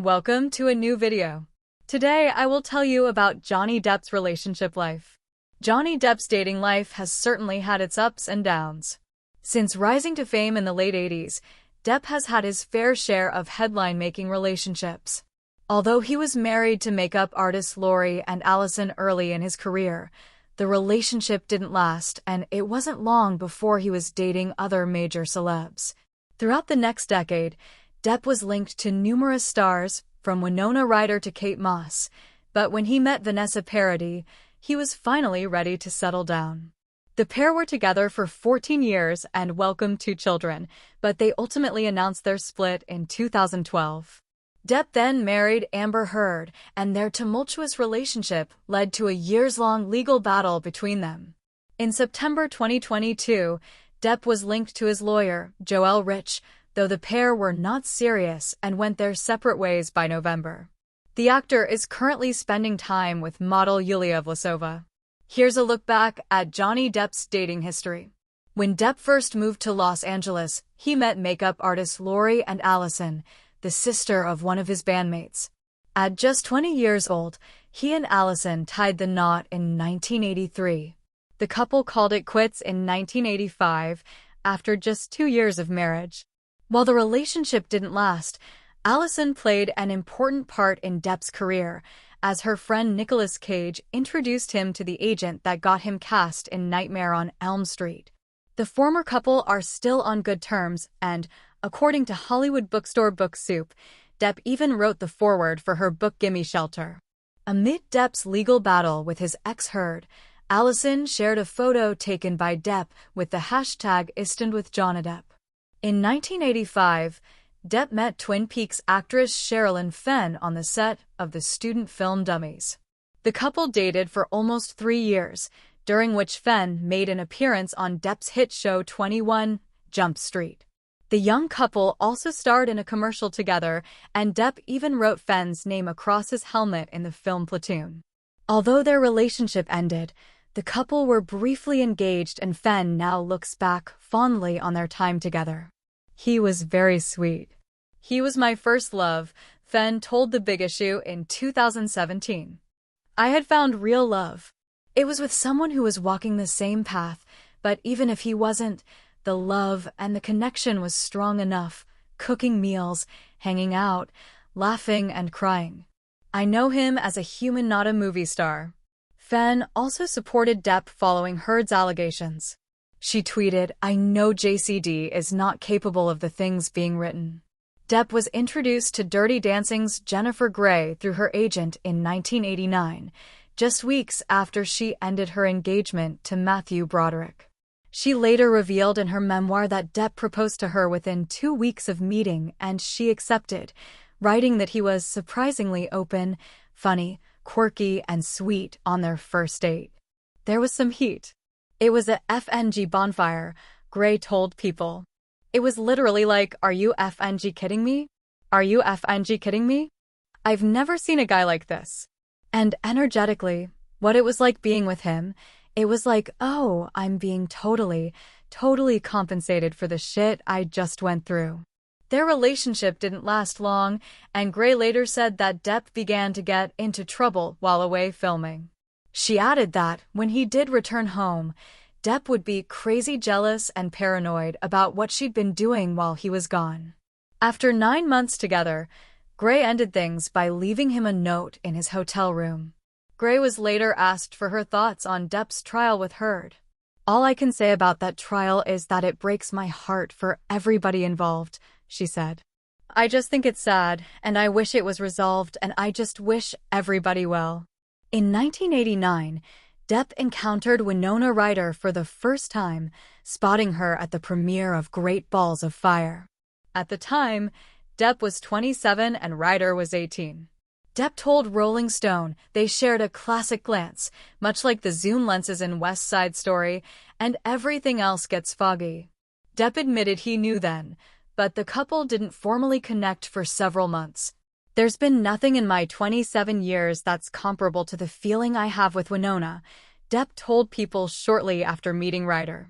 Welcome to a new video. Today I will tell you about Johnny Depp's relationship life. Johnny Depp's dating life has certainly had its ups and downs. Since rising to fame in the late 80s, Depp has had his fair share of headline-making relationships. Although he was married to makeup artists Laurie and Allison early in his career, the relationship didn't last, and it wasn't long before he was dating other major celebs. Throughout the next decade, Depp was linked to numerous stars, from Winona Ryder to Kate Moss, but when he met Vanessa Paradis, he was finally ready to settle down. The pair were together for 14 years and welcomed 2 children, but they ultimately announced their split in 2012. Depp then married Amber Heard, and their tumultuous relationship led to a years-long legal battle between them. In September 2022, Depp was linked to his lawyer, Joel Rich, though the pair were not serious and went their separate ways by November. The actor is currently spending time with model Yulia Vlasova. Here's a look back at Johnny Depp's dating history. When Depp first moved to Los Angeles, he met makeup artists Laurie and Allison, the sister of one of his bandmates. At just 20 years old, he and Allison tied the knot in 1983. The couple called it quits in 1985, after just 2 years of marriage. While the relationship didn't last, Allison played an important part in Depp's career, as her friend Nicolas Cage introduced him to the agent that got him cast in Nightmare on Elm Street. The former couple are still on good terms, and, according to Hollywood bookstore Book Soup, Depp even wrote the foreword for her book Gimme Shelter. Amid Depp's legal battle with his ex Heard, Allison shared a photo taken by Depp with the hashtag #IslandWithJohnnyDepp. In 1985, Depp met Twin Peaks actress Sherilyn Fenn on the set of the student film Dummies. The couple dated for almost 3 years, during which Fenn made an appearance on Depp's hit show 21 Jump Street. The young couple also starred in a commercial together, and Depp even wrote Fenn's name across his helmet in the film Platoon. Although their relationship ended, the couple were briefly engaged, and Fenn now looks back fondly on their time together. "He was very sweet. He was my first love," Fenn told The Big Issue in 2017. "I had found real love. It was with someone who was walking the same path, but even if he wasn't, the love and the connection was strong enough, cooking meals, hanging out, laughing and crying. I know him as a human, not a movie star." Fenn also supported Depp following Heard's allegations. She tweeted, "I know JCD is not capable of the things being written." Depp was introduced to Dirty Dancing's Jennifer Grey through her agent in 1989, just weeks after she ended her engagement to Matthew Broderick. She later revealed in her memoir that Depp proposed to her within 2 weeks of meeting, and she accepted, writing that he was surprisingly open, funny, quirky, and sweet on their first date. There was some heat. "It was a FNG bonfire," Grey told People. "It was literally like, are you FNG kidding me? Are you FNG kidding me? I've never seen a guy like this." And energetically, what it was like being with him, it was like, "Oh, I'm being totally compensated for the shit I just went through." Their relationship didn't last long, and Grey later said that Depp began to get into trouble while away filming. She added that, when he did return home, Depp would be crazy jealous and paranoid about what she'd been doing while he was gone. After 9 months together, Grey ended things by leaving him a note in his hotel room. Grey was later asked for her thoughts on Depp's trial with Heard. "All I can say about that trial is that it breaks my heart for everybody involved," she said. "I just think it's sad, and I wish it was resolved, and I just wish everybody well." In 1989, Depp encountered Winona Ryder for the first time, spotting her at the premiere of Great Balls of Fire. At the time, Depp was 27 and Ryder was 18. Depp told Rolling Stone they shared a classic glance, much like the zoom lenses in West Side Story, and everything else gets foggy. Depp admitted he knew then, but the couple didn't formally connect for several months. "There's been nothing in my 27 years that's comparable to the feeling I have with Winona," Depp told People shortly after meeting Ryder.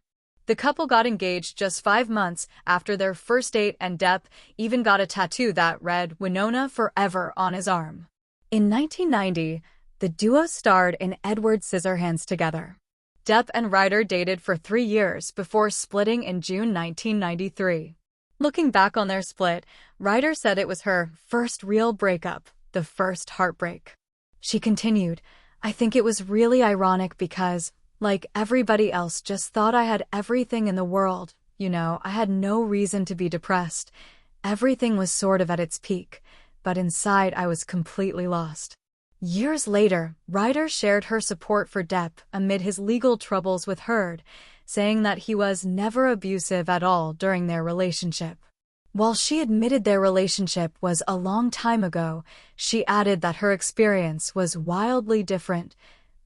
The couple got engaged just 5 months after their first date, and Depp even got a tattoo that read "Winona Forever" on his arm. In 1990, the duo starred in Edward Scissorhands together. Depp and Ryder dated for 3 years before splitting in June 1993. Looking back on their split, Ryder said it was her first real breakup, the first heartbreak. She continued, "I think it was really ironic because, like everybody else, just thought I had everything in the world. I had no reason to be depressed. Everything was sort of at its peak, but inside I was completely lost." Years later, Ryder shared her support for Depp amid his legal troubles with Heard, saying that he was never abusive at all during their relationship. While she admitted their relationship was a long time ago, she added that her experience was wildly different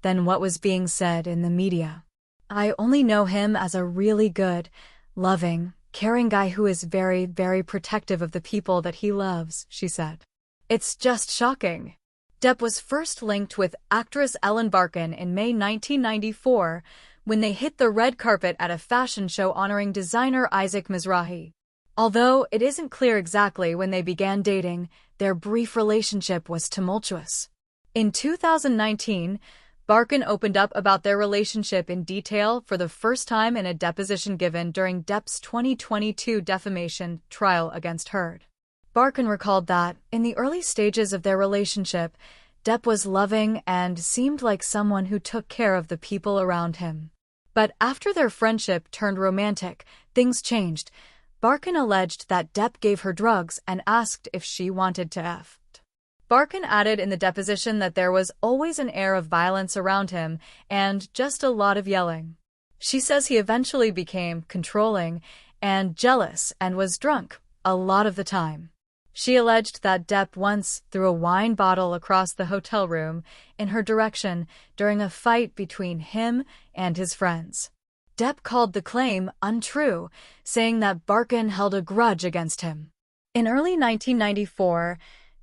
than what was being said in the media. "I only know him as a really good, loving, caring guy who is very, very protective of the people that he loves," she said. "It's just shocking." Depp was first linked with actress Ellen Barkin in May 1994 when they hit the red carpet at a fashion show honoring designer Isaac Mizrahi. Although it isn't clear exactly when they began dating, their brief relationship was tumultuous. In 2019, Barkin opened up about their relationship in detail for the first time in a deposition given during Depp's 2022 defamation trial against Heard. Barkin recalled that, in the early stages of their relationship, Depp was loving and seemed like someone who took care of the people around him. But after their friendship turned romantic, things changed. Barkin alleged that Depp gave her drugs and asked if she wanted to F. Barkin added in the deposition that there was always an air of violence around him and just a lot of yelling. She says he eventually became controlling and jealous and was drunk a lot of the time. She alleged that Depp once threw a wine bottle across the hotel room in her direction during a fight between him and his friends. Depp called the claim untrue, saying that Barkin held a grudge against him. In early 1994,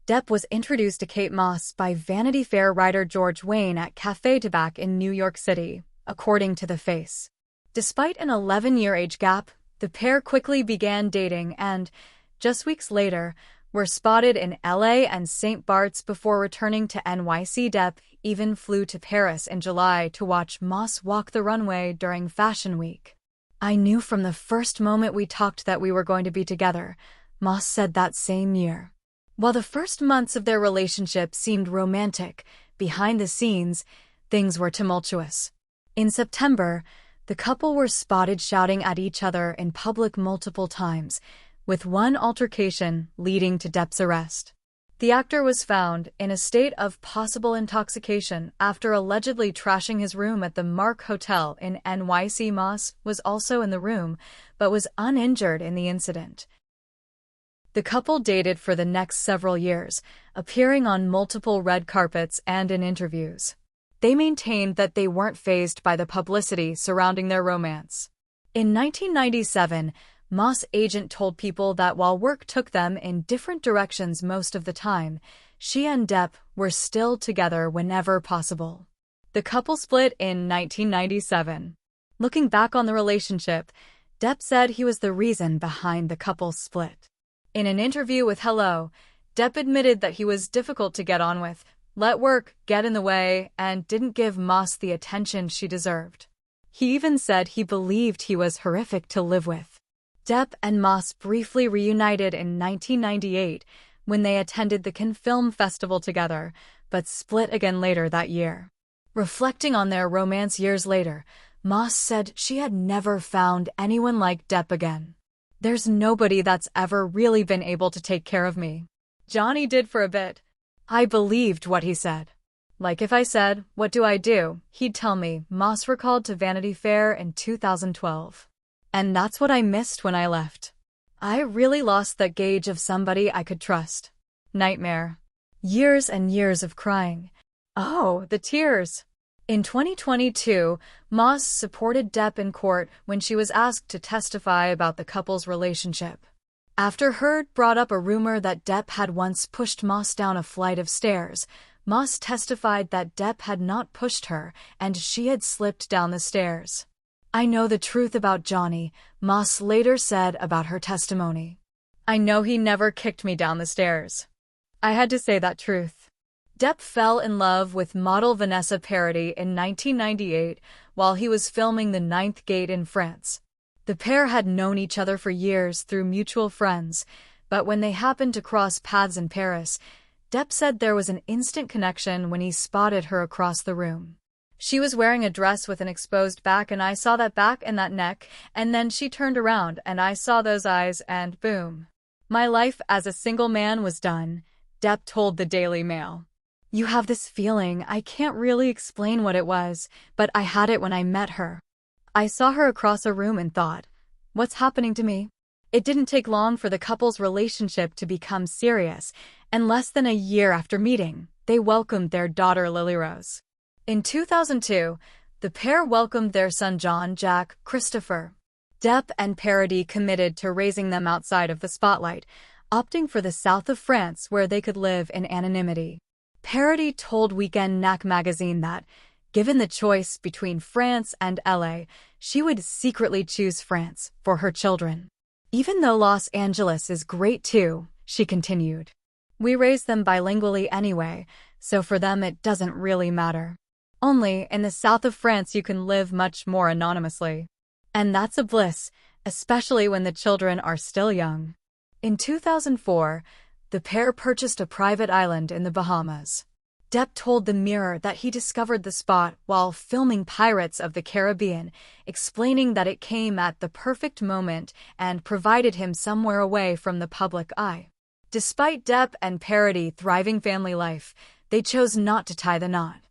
Depp was introduced to Kate Moss by Vanity Fair writer George Wayne at Café Tabac in New York City, according to The Face. Despite an 11-year age gap, the pair quickly began dating and, just weeks later, were spotted in LA and St. Bart's before returning to NYC. Depp even flew to Paris in July to watch Moss walk the runway during Fashion Week. "I knew from the first moment we talked that we were going to be together," Moss said that same year. While the first months of their relationship seemed romantic, behind the scenes, things were tumultuous. In September, the couple were spotted shouting at each other in public multiple times, with one altercation leading to Depp's arrest. The actor was found in a state of possible intoxication after allegedly trashing his room at the Mark Hotel in NYC. Moss was also in the room, but was uninjured in the incident. The couple dated for the next several years, appearing on multiple red carpets and in interviews. They maintained that they weren't fazed by the publicity surrounding their romance. In 1997, Moss' agent told People that while work took them in different directions most of the time, she and Depp were still together whenever possible. The couple split in 1997. Looking back on the relationship, Depp said he was the reason behind the couple's split. In an interview with Hello, Depp admitted that he was difficult to get on with, let work get in the way, and didn't give Moss the attention she deserved. He even said he believed he was horrific to live with. Depp and Moss briefly reunited in 1998 when they attended the Cannes Film Festival together, but split again later that year. Reflecting on their romance years later, Moss said she had never found anyone like Depp again. "There's nobody that's ever really been able to take care of me. Johnny did for a bit. I believed what he said. Like if I said, 'What do I do?' he'd tell me," Moss recalled to Vanity Fair in 2012. "And that's what I missed when I left. I really lost that gauge of somebody I could trust. Nightmare." Years and years of crying. Oh, the tears. In 2022, Moss supported Depp in court when she was asked to testify about the couple's relationship. After Heard brought up a rumor that Depp had once pushed Moss down a flight of stairs, Moss testified that Depp had not pushed her and she had slipped down the stairs. "I know the truth about Johnny," Moss later said about her testimony. "I know he never kicked me down the stairs. I had to say that truth." Depp fell in love with model Vanessa Paradis in 1998 while he was filming The Ninth Gate in France. The pair had known each other for years through mutual friends, but when they happened to cross paths in Paris, Depp said there was an instant connection when he spotted her across the room. "She was wearing a dress with an exposed back and I saw that back and that neck, and then she turned around and I saw those eyes and boom. My life as a single man was done," Depp told the Daily Mail. "You have this feeling, I can't really explain what it was, but I had it when I met her. I saw her across a room and thought, what's happening to me?" It didn't take long for the couple's relationship to become serious, and less than a year after meeting, they welcomed their daughter Lily Rose. In 2002, the pair welcomed their son John Jack Christopher. Depp and Paradis committed to raising them outside of the spotlight, opting for the south of France where they could live in anonymity. Paradis told Weekend Knack magazine that, given the choice between France and LA, she would secretly choose France for her children. "Even though Los Angeles is great too," she continued. "We raise them bilingually anyway, so for them it doesn't really matter. Only in the south of France you can live much more anonymously. And that's a bliss, especially when the children are still young." In 2004, the pair purchased a private island in the Bahamas. Depp told the Mirror that he discovered the spot while filming Pirates of the Caribbean, explaining that it came at the perfect moment and provided him somewhere away from the public eye. Despite Depp and Paradis' thriving family life, they chose not to tie the knot.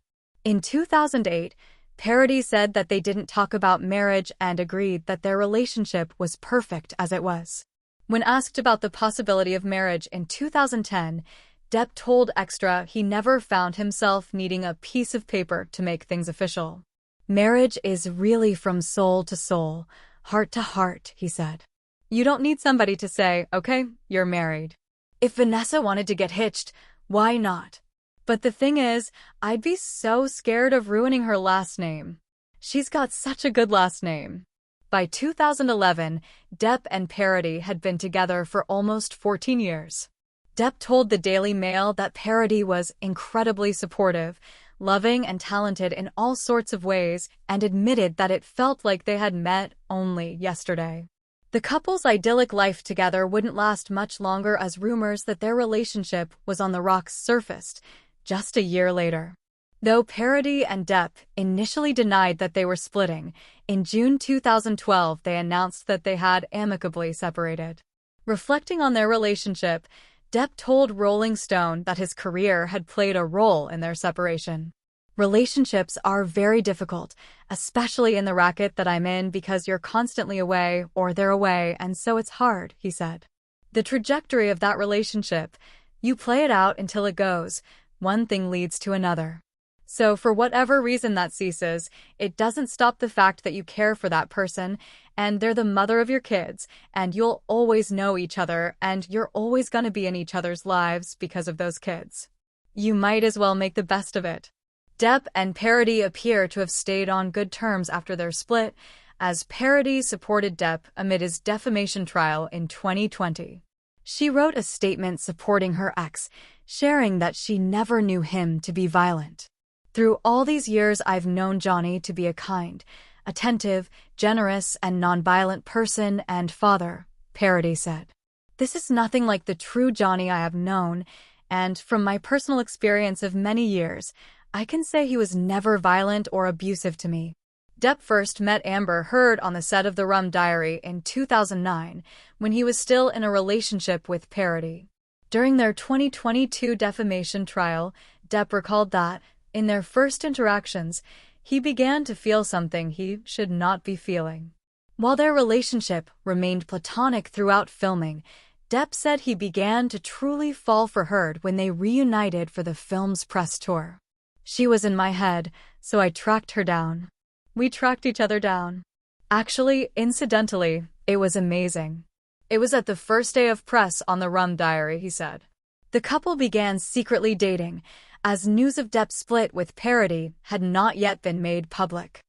In 2008, Paradis said that they didn't talk about marriage and agreed that their relationship was perfect as it was. When asked about the possibility of marriage in 2010, Depp told Extra he never found himself needing a piece of paper to make things official. "Marriage is really from soul to soul, heart to heart," he said. "You don't need somebody to say, okay, you're married. If Vanessa wanted to get hitched, why not? But the thing is, I'd be so scared of ruining her last name. She's got such a good last name." By 2011, Depp and Paradis had been together for almost 14 years. Depp told the Daily Mail that Paradis was incredibly supportive, loving and talented in all sorts of ways, and admitted that it felt like they had met only yesterday. The couple's idyllic life together wouldn't last much longer as rumors that their relationship was on the rocks surfaced just a year later. Though Paradis and Depp initially denied that they were splitting, in June 2012 they announced that they had amicably separated. Reflecting on their relationship, Depp told Rolling Stone that his career had played a role in their separation. "Relationships are very difficult, especially in the racket that I'm in because you're constantly away or they're away and so it's hard," he said. The trajectory of that relationship, you play it out until it goes, one thing leads to another. So for whatever reason that ceases, it doesn't stop the fact that you care for that person, and they're the mother of your kids, and you'll always know each other, and you're always gonna be in each other's lives because of those kids. You might as well make the best of it." Depp and Paradis appear to have stayed on good terms after their split, as Paradis supported Depp amid his defamation trial in 2020. She wrote a statement supporting her ex, sharing that she never knew him to be violent. "Through all these years I've known Johnny to be a kind, attentive, generous, and nonviolent person and father," Paradis said. "This is nothing like the true Johnny I have known, and from my personal experience of many years, I can say he was never violent or abusive to me." Depp first met Amber Heard on the set of The Rum Diary in 2009, when he was still in a relationship with Paradis. During their 2022 defamation trial, Depp recalled that, in their first interactions, he began to feel something he should not be feeling. While their relationship remained platonic throughout filming, Depp said he began to truly fall for Heard when they reunited for the film's press tour. "She was in my head, so I tracked her down. We tracked each other down. Actually, incidentally, it was amazing. It was at the first day of press on The Rum Diary," he said. The couple began secretly dating, as news of Depp's split with Paradis had not yet been made public.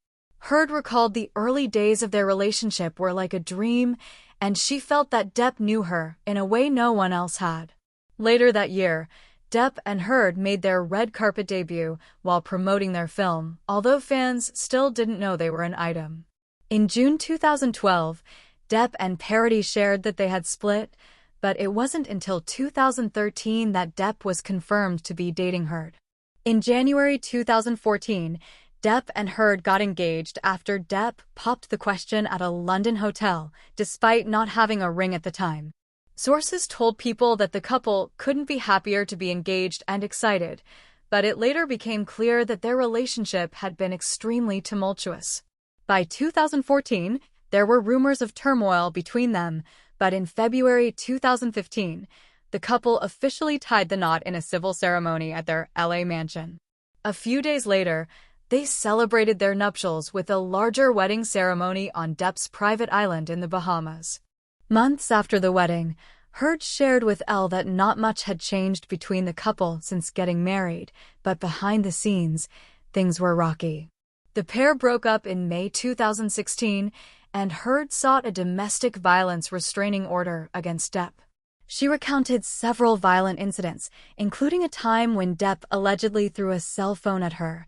Heard recalled the early days of their relationship were like a dream, and she felt that Depp knew her in a way no one else had. Later that year, Depp and Heard made their red carpet debut while promoting their film, although fans still didn't know they were an item. In June 2012, Depp and Parody shared that they had split, but it wasn't until 2013 that Depp was confirmed to be dating Heard. In January 2014, Depp and Heard got engaged after Depp popped the question at a London hotel, despite not having a ring at the time. Sources told People that the couple couldn't be happier to be engaged and excited, but it later became clear that their relationship had been extremely tumultuous. By 2014, there were rumors of turmoil between them, but in February 2015, the couple officially tied the knot in a civil ceremony at their LA mansion. A few days later, they celebrated their nuptials with a larger wedding ceremony on Depp's private island in the Bahamas. Months after the wedding, Heard shared with Elle that not much had changed between the couple since getting married, but behind the scenes, things were rocky. The pair broke up in May 2016, and Heard sought a domestic violence restraining order against Depp. She recounted several violent incidents, including a time when Depp allegedly threw a cell phone at her,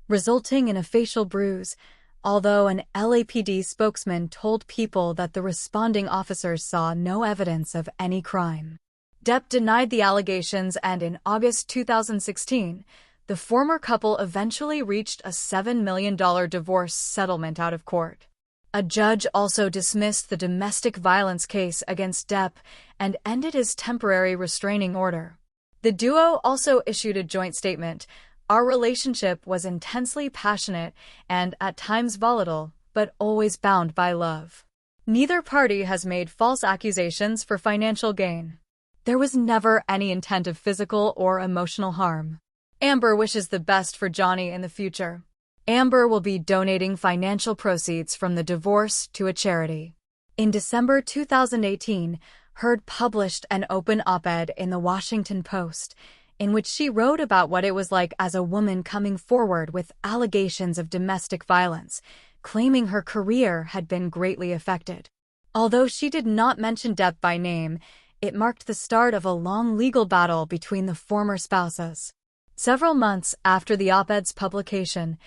resulting in a facial bruise, although an LAPD spokesman told People that the responding officers saw no evidence of any crime. Depp denied the allegations, and in August 2016, the former couple eventually reached a $7 million divorce settlement out of court. A judge also dismissed the domestic violence case against Depp and ended his temporary restraining order. The duo also issued a joint statement. Our relationship was intensely passionate and at times volatile, but always bound by love. Neither party has made false accusations for financial gain. There was never any intent of physical or emotional harm. Amber wishes the best for Johnny in the future. Amber will be donating financial proceeds from the divorce to a charity. In December 2018, Heard published an open op-ed in the Washington Post, in which she wrote about what it was like as a woman coming forward with allegations of domestic violence, claiming her career had been greatly affected. Although she did not mention Depp by name, it marked the start of a long legal battle between the former spouses. Several months after the op-ed's publication,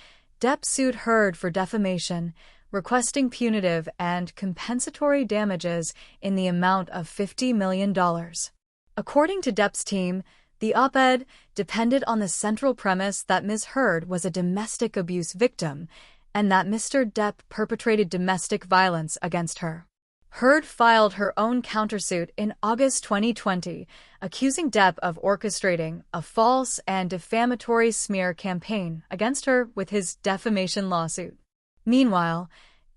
Depp sued Heard for defamation, requesting punitive and compensatory damages in the amount of $50 million. According to Depp's team, the op-ed depended on the central premise that Ms. Heard was a domestic abuse victim and that Mr. Depp perpetrated domestic violence against her. Heard filed her own countersuit in August 2020, accusing Depp of orchestrating a false and defamatory smear campaign against her with his defamation lawsuit. Meanwhile,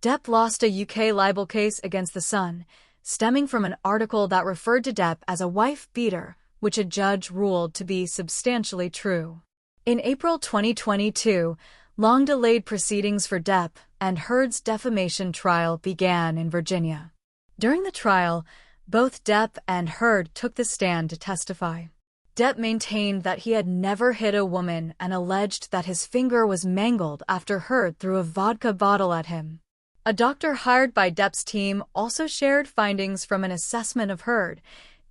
Depp lost a UK libel case against The Sun, stemming from an article that referred to Depp as a wife-beater, which a judge ruled to be substantially true. In April 2022, long-delayed proceedings for Depp and Heard's defamation trial began in Virginia. During the trial, both Depp and Heard took the stand to testify. Depp maintained that he had never hit a woman and alleged that his finger was mangled after Heard threw a vodka bottle at him. A doctor hired by Depp's team also shared findings from an assessment of Heard,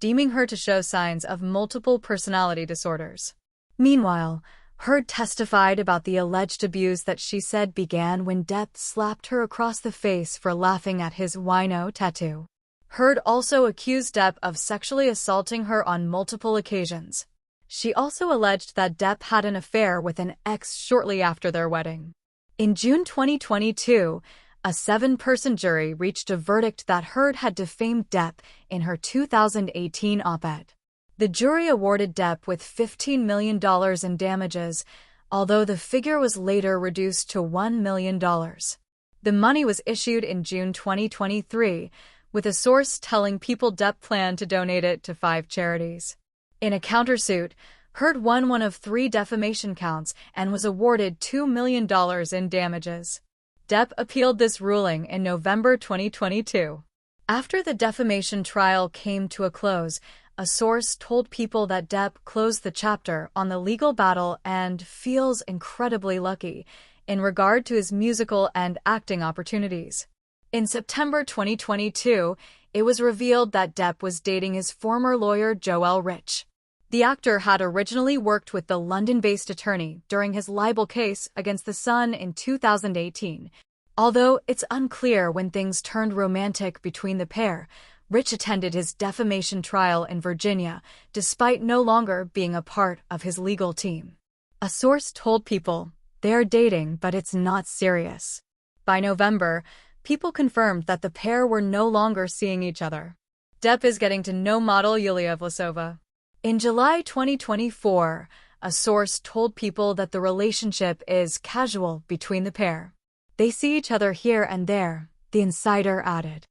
deeming her to show signs of multiple personality disorders. Meanwhile, Heard testified about the alleged abuse that she said began when Depp slapped her across the face for laughing at his wino tattoo. Heard also accused Depp of sexually assaulting her on multiple occasions. She also alleged that Depp had an affair with an ex shortly after their wedding. In June 2022, a 7-person jury reached a verdict that Heard had defamed Depp in her 2018 op-ed. The jury awarded Depp with $15 million in damages, although the figure was later reduced to $1 million. The money was issued in June 2023, with a source telling People Depp planned to donate it to 5 charities. In a countersuit, Heard won one of 3 defamation counts and was awarded $2 million in damages. Depp appealed this ruling in November 2022. After the defamation trial came to a close, a source told People that Depp closed the chapter on the legal battle and feels incredibly lucky, in regard to his musical and acting opportunities. In September 2022, it was revealed that Depp was dating his former lawyer Joel Rich. The actor had originally worked with the London-based attorney during his libel case against The Sun in 2018. Although it's unclear when things turned romantic between the pair, Rich attended his defamation trial in Virginia, despite no longer being a part of his legal team. A source told People, "They're dating, but it's not serious." By November, People confirmed that the pair were no longer seeing each other. Depp is getting to know model Yulia Vlasova. In July 2024, a source told People that the relationship is casual between the pair. "They see each other here and there," the insider added.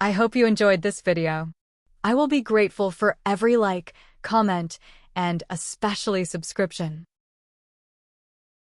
I hope you enjoyed this video. I will be grateful for every like, comment, and especially subscription.